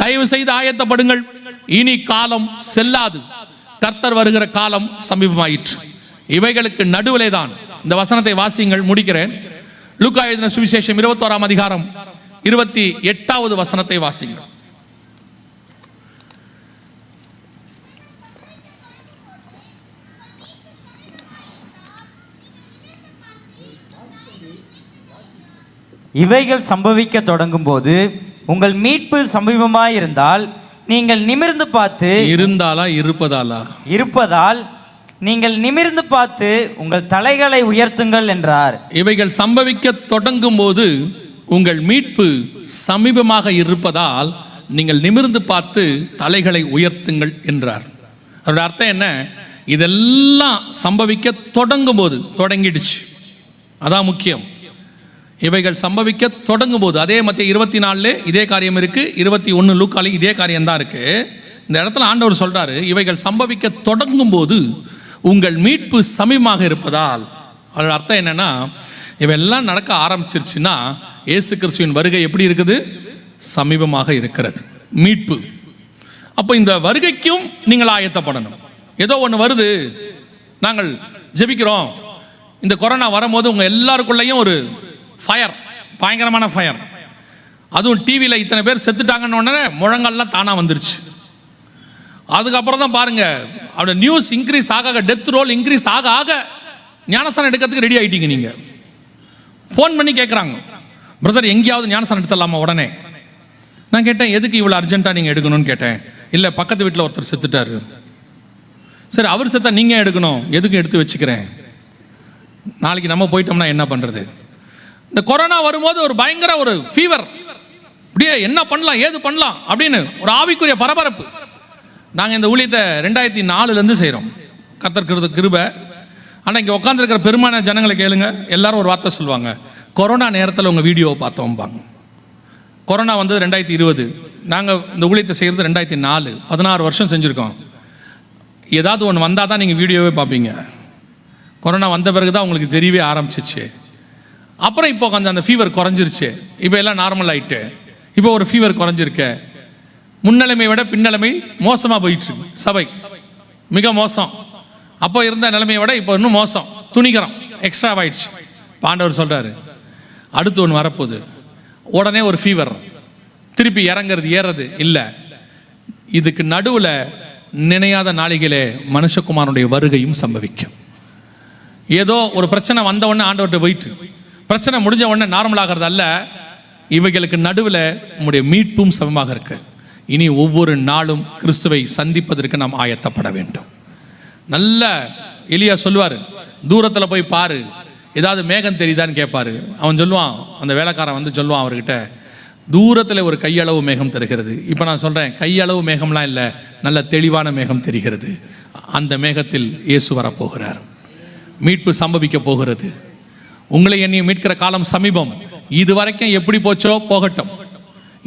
தயவு செய்து ஆயத்தப்படுங்கள், இனி காலம் செல்லாது, கர்த்தர் வருகிற காலம் சமீபமாயிற்று. இவைகளுக்கு நடுவிலே தான் இந்த வசனத்தை வாசியுங்கள், முடிக்கிறேன். லூக்கா எழுதின சுவிசேஷம் 21ஆம் அதிகாரம் 28வது வசனத்தை வாசியுங்கள். இவைகள் சம்பவிக்க தொடங்கும் போது உங்கள் மீட்பு சமீபமாயிருந்தால் நீங்கள் நிமிர்ந்து பார்த்து இருப்பதால் நீங்கள் நிமிர்ந்து பார்த்து உங்கள் தலைகளை உயர்த்துங்கள் என்றார். இவைகள் சம்பவிக்க தொடங்கும் போது உங்கள் மீட்பு சமீபமாக இருப்பதால் நீங்கள் நிமிர்ந்து பார்த்து தலைகளை உயர்த்துங்கள் என்றார். அதோட அர்த்தம் என்ன? இதெல்லாம் சம்பவிக்க தொடங்கும் போது, தொடங்கிடுச்சு, அதான் முக்கியம். இவைகள் சம்பவிக்க தொடங்கும் போது, அதே மத்திய 24 இதே காரியம் இருக்கு, 21 லூக்கால இதே காரியம் தான் இருக்கு. இந்த இடத்துல ஆண்டவர் சொல்றாரு, இவைகள் சம்பவிக்க தொடங்கும் போது உங்கள் மீட்பு சமீபமாக இருப்பதால். அதோட அர்த்தம் என்னன்னா, இவையெல்லாம் நடக்க ஆரம்பிச்சிருச்சுன்னா இயேசு கிறிஸ்துவின் வருகை எப்படி இருக்குது? சமீபமாக இருக்கிறது, மீட்பு. அப்போ இந்த வருகைக்கும் நீங்கள் ஆயத்தப்படணும். ஏதோ ஒன்று வருது, நாங்கள் ஜெபிக்கிறோம். இந்த கொரோனா வரும்போது உங்கள் எல்லாருக்குள்ளேயும் ஒரு ஃபயர், பயங்கரமான ஃபயர். அதுவும் டிவியில் இத்தனை பேர் செத்துட்டாங்கன்னு உடனே முழங்கல்லாம் தானாக வந்துருச்சு. அதுக்கப்புறம் தான் பாருங்க, அவருடைய நியூஸ் இன்க்ரீஸ் ஆக, டெத் ரோல் இன்க்ரீஸ் ஆக ஆக ஞானஸ்தானம் எடுக்கிறதுக்கு ரெடி ஆகிட்டீங்க. நீங்கள் ஃபோன் பண்ணி கேட்குறாங்க, பிரதர் எங்கேயாவது ஞானஸ்தானம் எடுத்துடலாமா? உடனே நான் கேட்டேன், எதுக்கு இவ்வளோ அர்ஜென்ட்டாக நீங்கள் எடுக்கணும்னு கேட்டேன். இல்லை, பக்கத்து வீட்டில் ஒருத்தர் செத்துட்டாரு. சரி, அவர் செத்தா நீங்கள் எடுக்கணும், எதுக்கு எடுத்து வச்சுக்கிறேன், நாளைக்கு நம்ம போயிட்டோம்னா என்ன பண்ணுறது? இந்த கொரோனா வரும்போது ஒரு பயங்கர ஒரு ஃபீவர், அப்படியே என்ன பண்ணலாம் ஏது பண்ணலாம் அப்படின்னு ஒரு ஆவிக்குரிய பரபரப்பு. நாங்கள் இந்த ஊழியத்தை 2004 செய்கிறோம், கர்த்தர் கிருபை. ஆனால் இங்கே உட்காந்துருக்கிற பெருமான ஜனங்களை கேளுங்க, எல்லாரும் ஒரு வார்த்தை சொல்லுவாங்க, கொரோனா நேரத்தில் உங்கள் வீடியோவை பார்த்தோம்பாங்க. கொரோனா வந்தது 2020, நாங்கள் இந்த ஊழியத்தை செய்கிறது 2004, 16 வருஷம் செஞ்சுருக்கோம். ஏதாவது ஒன்று வந்தால் தான் நீங்கள் வீடியோவே பார்ப்பீங்க. கொரோனா வந்த பிறகு தான் உங்களுக்கு தெரியவே ஆரம்பிச்சிச்சு. அப்புறம் இப்போ கொஞ்சம் அந்த ஃபீவர் குறைஞ்சிருச்சு, இப்போ எல்லாம் நார்மல் ஆகிட்டு, இப்போ ஒரு ஃபீவர் குறைஞ்சிருக்க. முன்னிலைமை விட பின்னலைமை மோசமாக போயிட்டு, சபை மிக மோசம். அப்போ இருந்த நிலைமையை விட இப்போ இன்னும் மோசம், துணிகரம் எக்ஸ்ட்ரா ஆயிடுச்சு. ஆண்டவர் சொல்கிறாரு, அடுத்து ஒன்று வரப்போகுது. உடனே ஒரு ஃபீவர், திருப்பி இறங்கிறது ஏறது இல்லை. இதுக்கு நடுவில் நினையாத நாளிகளே மனுஷகுமாரனுடைய வருகையும் சம்பவிக்கும். ஏதோ ஒரு பிரச்சனை வந்த உடனே ஆண்டவர்கிட்ட போயிட்டு பிரச்சனை முடிஞ்ச உடனே நார்மல் ஆகிறது அல்ல. இவைகளுக்கு நடுவில் நம்முடைய மீட்பும் சமமாக இருக்கு. இனி ஒவ்வொரு நாளும் கிறிஸ்துவை சந்திப்பதற்கு நாம் ஆயத்தப்பட வேண்டும். நல்ல எலியா சொல்லுவார், தூரத்தில் போய் பாரு, ஏதாவது மேகம் தெரியுதான்னு கேட்பாரு. அவன் சொல்லுவான், அந்த வேலைக்காரன் வந்து சொல்லுவான் அவர்கிட்ட, தூரத்தில் ஒரு கையளவு மேகம் தெரிகிறது. இப்போ நான் சொல்கிறேன், கையளவு மேகம்லாம் இல்லை, நல்ல தெளிவான மேகம் தெரிகிறது. அந்த மேகத்தில் இயேசு வரப்போகிறார், மீட்பு சம்பவிக்க போகிறது. உங்களை என்னையும் மீட்கிற காலம் சமீபம். இது வரைக்கும் எப்படி போச்சோ போகட்டும்.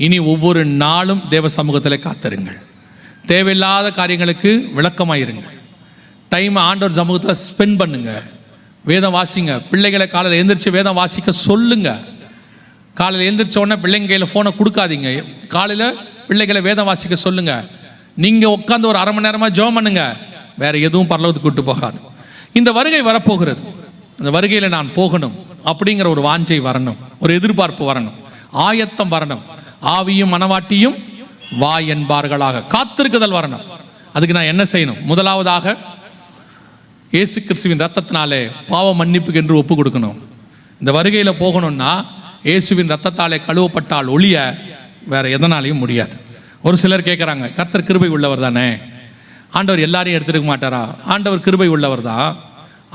இனி ஒவ்வொரு நாளும் தேவ சமூகத்தில் காத்திருங்கள். தேவையில்லாத காரியங்களுக்கு விளக்கமாயிருங்கள். டைம் ஆண்டவர் சமூகத்தில் ஸ்பெண்ட் பண்ணுங்க. வேதம் வாசிங்க. பிள்ளைகளை காலையில் எழுந்திரிச்சு வேதம் வாசிக்க சொல்லுங்க. காலையில் எழுந்திரிச்ச உடனே பிள்ளைங்க கையில் ஃபோனை கொடுக்காதீங்க. காலையில் பிள்ளைகளை வேதம் வாசிக்க சொல்லுங்க. நீங்கள் உட்காந்து ஒரு 1/2 மணி நேரமாக ஜெபம் பண்ணுங்க. வேற எதுவும் பரலோகத்துக்கு கூட்டு போகாது. இந்த வருகை வரப்போகிறது. அந்த வருகையில் நான் போகணும் அப்படிங்கிற ஒரு வாஞ்சை வரணும், ஒரு எதிர்பார்ப்பு வரணும், ஆயத்தம் வரணும். ஆவியும் மனவாட்டியும் வா என்பார்களாக காத்திருக்குதல் வரணும். அதுக்கு நான் என்ன செய்யணும்? முதலாவதாக இயேசு கிறிஸ்துவின் ரத்தத்தினாலே பாவ மன்னிப்புக்கு என்று ஒப்பு கொடுக்கணும். இந்த வருகையில் போகணும்னா இயேசுவின் ரத்தத்தாலே கழுவப்பட்டால் ஒழிய வேற எதனாலையும் முடியாது. ஒரு சிலர் கேட்குறாங்க, கர்த்தர் கிருபை உள்ளவர் தானே, ஆண்டவர் எல்லாரையும் எடுத்துருக்க மாட்டாரா? ஆண்டவர் கிருபை உள்ளவர் தான்,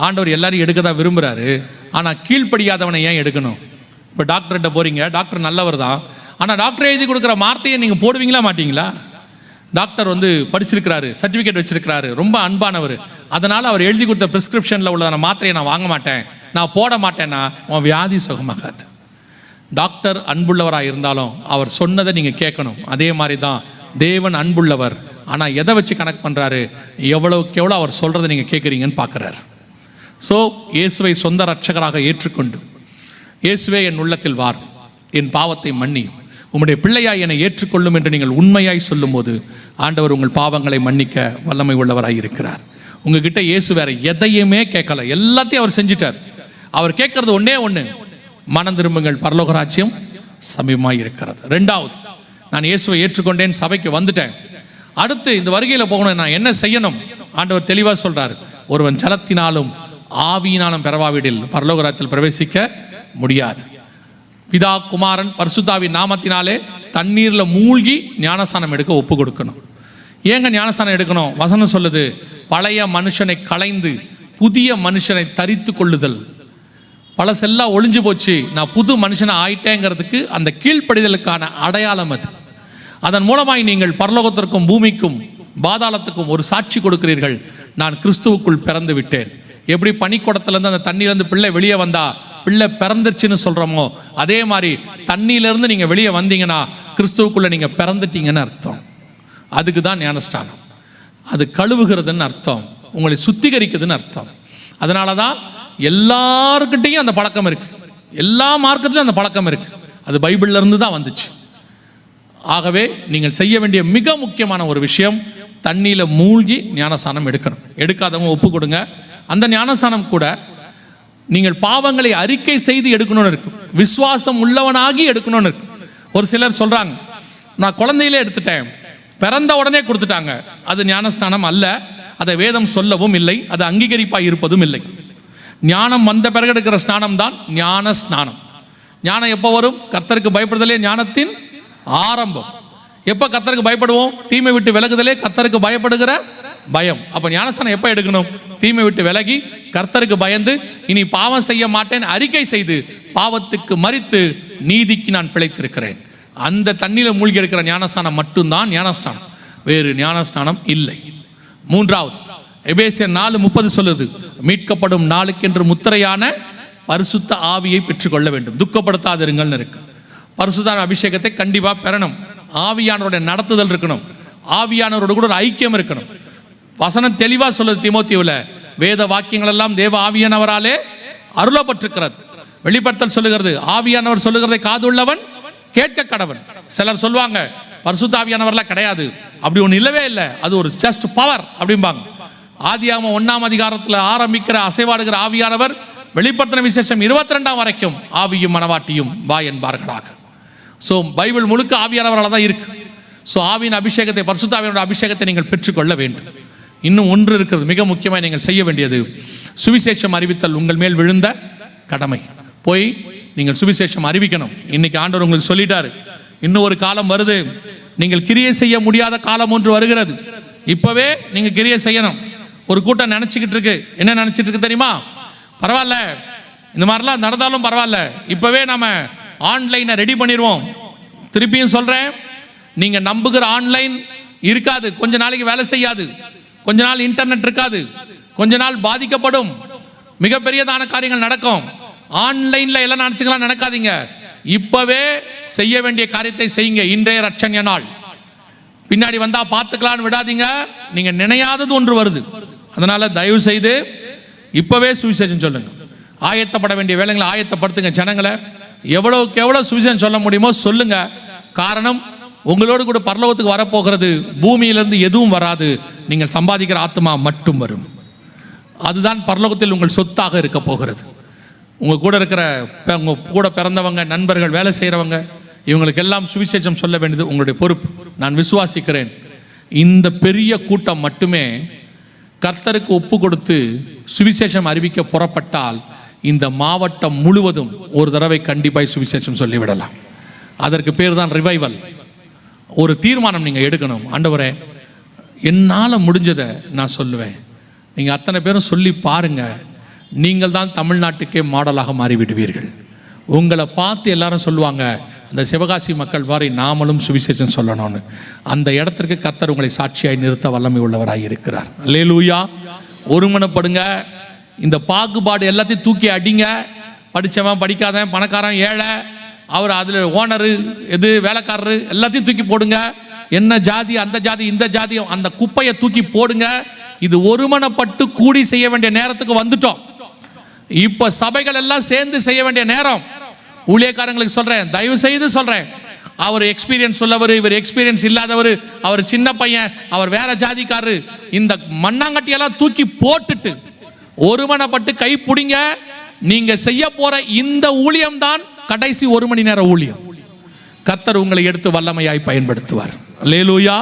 ஆண்டவர் எல்லாரையும் எடுக்க தான் விரும்புகிறாரு. ஆனால் கீழ்ப்படியாதவனை ஏன் எடுக்கணும்? இப்போ டாக்டர்கிட்ட போகிறீங்க, டாக்டர் நல்லவர் தான், ஆனால் டாக்டர் எழுதி கொடுக்குற வார்த்தையை நீங்கள் போடுவீங்களா மாட்டீங்களா? டாக்டர் வந்து படிச்சிருக்கிறாரு, சர்டிஃபிகேட் வச்சிருக்கிறாரு, ரொம்ப அன்பானவர், அதனால் அவர் எழுதி கொடுத்த ப்ரிஸ்கிரிப்ஷனில் உள்ளதான மாத்திரையை நான் வாங்க மாட்டேன், நான் போட மாட்டேன்னா உன் வியாதி சுகமாகாது. டாக்டர் அன்புள்ளவராக இருந்தாலும் அவர் சொன்னதை நீங்கள் கேட்கணும். அதே மாதிரி தான் தேவன் அன்புள்ளவர். ஆனால் எதை வச்சு கனெக்ட் பண்ணுறாரு? எவ்வளோக்கு எவ்வளோ அவர் சொல்கிறத நீங்கள் கேட்குறீங்கன்னு பார்க்குறாரு. ஸோ இயேசுவை சொந்த ரட்சகராக ஏற்றுக்கொண்டு, இயேசுவே என் உள்ளத்தில் வார், என் பாவத்தை மன்னி, உம்முடைய பிள்ளையாய் என்னை ஏற்றுக்கொள்ளும் என்று நீங்கள் உண்மையாய் சொல்லும்போது ஆண்டவர் உங்கள் பாவங்களை மன்னிக்க வல்லமை உள்ளவராய் இருக்கிறார். உங்ககிட்ட இயேசு வேற எதையுமே கேட்கல, எல்லாத்தையும் அவர் செஞ்சிட்டார். அவர் கேட்கறது ஒன்னே ஒன்று, மனம் திரும்புங்கள், பரலோக ராஜ்யம் சமீபமாய் இருக்கிறது. ரெண்டாவது, நான் இயேசுவை ஏற்றுக்கொண்டேன், சபைக்கு வந்துட்டேன், அடுத்து இந்த வருகையில் போகணும், நான் என்ன செய்யணும்? ஆண்டவர் தெளிவாக சொல்றாரு, ஒருவன் ஜலத்தினாலும் ஆவியினாலும் பெறவாவிடில் பரலோக ராஜ்யத்தில் பிரவேசிக்க முடியாது. பிதா குமாரன் பரிசுத்தாவின் நாமத்தினாலே தண்ணீரில் மூழ்கி ஞானஸ்நானம் எடுக்க ஒப்பு கொடுக்கணும். ஏங்க ஞானஸ்நானம் எடுக்கணும்? வசனம் சொல்லுது, பழைய மனுஷனை களைந்து புதிய மனுஷனை தரித்து கொள்ளுதல். பழசெல்லாம் ஒளிஞ்சு போச்சு, நான் புது மனுஷனை ஆயிட்டேங்கிறதுக்கு அந்த கீழ்ப்படிதலுக்கான அடையாளம் அது. அதன் மூலமாய் நீங்கள் பரலோகத்திற்கும் பூமிக்கும் பாதாளத்துக்கும் ஒரு சாட்சி கொடுக்கிறீர்கள், நான் கிறிஸ்துவுக்குள் பிறந்து விட்டேன். எப்படி பனிக்கூடத்திலேருந்து அந்த தண்ணியிலேருந்து பிள்ளை வெளியே வந்தா பிள்ளை பிறந்துருச்சுன்னு சொல்கிறோமோ, அதே மாதிரி தண்ணியிலேருந்து நீங்கள் வெளியே வந்தீங்கன்னா கிறிஸ்துவுக்குள்ளே நீங்கள் பிறந்துட்டீங்கன்னு அர்த்தம். அதுக்கு தான் ஞானஸ்நானம். அது கழுவுகிறதுன்னு அர்த்தம், உங்களை சுத்திகரிக்குதுன்னு அர்த்தம். அதனால தான் எல்லாருக்கிட்டையும் அந்த பழக்கம் இருக்குது, எல்லா மார்க்கத்திலும் அந்த பழக்கம் இருக்குது. அது பைபிள்ல இருந்து தான் வந்துச்சு. ஆகவே நீங்கள் செய்ய வேண்டிய மிக முக்கியமான ஒரு விஷயம், தண்ணியில் மூழ்கி ஞானஸ்நானம் எடுக்கணும். எடுக்காதவங்க ஒப்பு கொடுங்க. அந்த ஞானஸ்நானம் கூட நீங்கள் பாவங்களை அறிக்கை செய்து எடுக்கணும்னு இருக்கு, விசுவாசம் உள்ளவனாகி எடுக்கணும்னு இருக்கு. ஒரு சிலர் சொல்றாங்க, நான் குழந்தையிலே எடுத்துட்டேன், பிறந்த உடனே கொடுத்துட்டாங்க. அது ஞானஸ்நானம் அல்ல, அதை வேதம் சொல்லவும் இல்லை, அது அங்கீகரிப்பாக இருப்பதும் இல்லை. ஞானம் வந்த பிறகு எடுக்கிற ஸ்நானம் தான் ஞான ஸ்நானம். ஞானம் எப்போ வரும்? கர்த்தருக்கு பயப்படுதலே ஞானத்தின் ஆரம்பம். எப்போ கர்த்தருக்கு பயப்படுவோம்? தீமை விட்டு விலகுதலே கர்த்தருக்கு பயப்படுகிற பயம். அப்போ ஞானஸ்நானம் எப்போ எடுக்கணும்? தீமை விட்டு விலகி கர்த்தருக்கு பயந்து இனி பாவம் செய்ய மாட்டேன் அறிக்கை செய்து பாவத்துக்கு மரித்து நீதிக்கு நான் பிழைத்திருக்கிறேன். அந்த தண்ணியில் மூழ்கி எடுக்கிற ஞானஸ்நானம் மட்டும்தான் ஞானஸ்நானம், வேறு ஞானஸ்நானம் இல்லை. மூன்றாவது, எபேசியர் 4:30 சொல்லுது, மீட்கப்படும் நாளுக்கென்று முத்திரையான பரிசுத்த ஆவியை பெற்றுக்கொள்ள வேண்டும், துக்கப்படுத்தாதிருங்கள்னு இருக்கு. பரிசுத்த அபிஷேகத்தை கண்டிப்பாக பெறணும். ஆவியானவருடைய நடத்துதல் இருக்கணும், ஆவியானவரோட கூட ஒரு ஐக்கியம் இருக்கணும். வசனம் தெளிவாக சொல்லுது தீமோத்தேயுவில், வேத வாக்கியங்கள் எல்லாம் தேவ ஆவியானவராலே அருளப்பட்டிருக்கிறது. வெளிப்படுத்தல் சொல்லுகிறது, ஆவியானவர் சொல்லுகிறதை காதுள்ளவன் கேட்க கடவன். சிலர் சொல்லுவாங்க பரிசுத்த ஆவியானவர்லாம் கிடையாது, அப்படி ஒன்று இல்லவே இல்லை, அது ஒரு ஜஸ்ட் பவர் அப்படிம்பாங்க. ஆதியாகமம் 1ஆம் அதிகாரத்தில் ஆரம்பிக்கிற அசைவாடுகிற ஆவியானவர் வெளிப்படுத்தின விசேஷம் 22 வரைக்கும் ஆவியும் மனவாட்டியும் வா என்பார்களாக. ஸோ பைபிள் முழுக்க ஆவியானவரால் தான் இருக்கு. ஸோ ஆவியின் அபிஷேகத்தை, பரிசுத்த ஆவியானோட அபிஷேகத்தை நீங்கள் பெற்றுக்கொள்ள வேண்டும். இன்னும் ஒன்று இருக்கிறது, மிக முக்கியமாக நீங்கள் செய்ய வேண்டியது, சுவிசேஷம் அறிவித்தல் உங்கள் மேல் விழுந்த கடமை. போய் நீங்கள் சுவிசேஷம் அறிவிக்கணும். இன்னைக்கு ஆண்டவர் உங்களுக்கு சொல்லிட்டாரு, இன்னும் ஒரு காலம் வருது, நீங்கள் கிரியை செய்ய முடியாத காலம் ஒன்று வருகிறது. இப்பவே நீங்க கிரியை செய்யணும். ஒரு கூட்டம் நினைச்சுக்கிட்டு இருக்கு, என்ன நினைச்சிட்டு இருக்கு தெரியுமா? பரவாயில்ல, இந்த மாதிரிலாம் நடந்தாலும் பரவாயில்ல, இப்பவே நம்ம ஆன்லைனை ரெடி பண்ணிடுவோம். திருப்பியும் சொல்றேன், நீங்க நம்புகிற ஆன்லைன் இருக்காது, கொஞ்ச நாளைக்கு வேலை செய்யாது, கொஞ்ச நாள் இன்டர்நெட் இருக்காது, கொஞ்ச நாள் பாதிக்கப்படும், மிகப்பெரியதான காரியங்கள் நடக்கும். ஆன்லைன்ல எல்லாம் நினைச்சுக்கலாம் நடக்காதீங்க. இப்பவே செய்ய வேண்டிய காரியத்தை செய்யுங்க. இன்றைய ரட்சண்ய நாள், பின்னாடி வந்தா பார்த்துக்கலான்னு விடாதீங்க. நீங்க நினையாதது ஒன்று வருது. அதனால தயவு செய்து இப்பவே சுவிசேஷம் சொல்லுங்க. ஆயத்தப்பட வேண்டிய வேலைகளை ஆயத்தப்படுத்துங்க. ஜனங்களை எவ்வளவுக்கு எவ்வளவு சுவிசேஷம் சொல்ல முடியுமோ சொல்லுங்க. காரணம், உங்களோடு கூட பரலோகத்துக்கு வரப்போகிறது பூமியிலிருந்து எதுவும் வராது, நீங்கள் சம்பாதிக்கிற ஆத்மா மட்டும் வரும். அதுதான் பரலோகத்தில் உங்கள் சொத்தாக இருக்க போகிறது. உங்க கூட இருக்கிற, உங்க கூட பிறந்தவங்க, நண்பர்கள், வேலை செய்கிறவங்க, இவங்களுக்கெல்லாம் சுவிசேஷம் சொல்ல வேண்டியது உங்களுடைய பொறுப்பு. நான் விசுவாசிக்கிறேன், இந்த பெரிய கூட்டம் மட்டுமே கர்த்தருக்கு ஒப்பு கொடுத்து சுவிசேஷம் அறிவிக்க புறப்பட்டால் இந்த மாவட்டம் முழுவதும் ஒரு தடவை கண்டிப்பாய் சுவிசேஷம் சொல்லிவிடலாம். அதற்கு பேர் தான் ரிவைவல். ஒரு தீர்மானம் நீங்கள் எடுக்கணும். ஆண்டவரே, என்னால் முடிஞ்சதை நான் சொல்லுவேன். நீங்கள் அத்தனை பேரும் சொல்லி பாருங்க, நீங்கள் தான் தமிழ்நாட்டுக்கே மாடலாக மாறிவிடுவீர்கள். உங்களை பார்த்து எல்லாரும் சொல்லுவாங்க, அந்த சிவகாசி மக்கள் மாதிரி நாமளும் சுவிசேஷம் சொல்லணும்னு. அந்த இடத்திற்கு கர்த்தர் உங்களை சாட்சியாய் நிறுத்த வல்லமை உள்ளவராய் இருக்கிறார். அல்லேலூயா. ஒருமனப்படுங்க. இந்த பாகுபாடு எல்லாத்தையும் தூக்கி அடிங்க. படித்தவன், படிக்காதவன், பணக்காரன், ஏழை, அவர் அதில் ஓனரு, எது வேலைக்காரரு, எல்லாத்தையும் தூக்கி போடுங்க. என்ன ஜாதி, அந்த ஜாதி, இந்த ஜாதி, அந்த குப்பையை தூக்கி போடுங்க. இது ஒருமனப்பட்டு கூடி செய்ய வேண்டிய நேரத்துக்கு வந்துட்டோம். இப்ப சபைகள் எல்லாம் சேர்ந்து செய்ய வேண்டிய நேரம். ஊழியக்காரங்களுக்கு சொல்றேன், தயவு செய்து சொல்றேன், அவர் எக்ஸ்பீரியன்ஸ் உள்ளவர், இவர் எக்ஸ்பீரியன்ஸ் இல்லாதவர், அவர் சின்ன பையன், அவர் வேற ஜாதிக்காரரு, இந்த மண்ணாங்கட்டியெல்லாம் தூக்கி போட்டுட்டு ஒருமனப்பட்டு கை பிடிங்க. நீங்க செய்ய போற இந்த ஊழியம் தான் கடைசி 1 மணி நேர ஊழியம். கர்த்தர் உங்களை எடுத்து வல்லமையாய் பயன்படுத்துவார். அல்லேலூயா.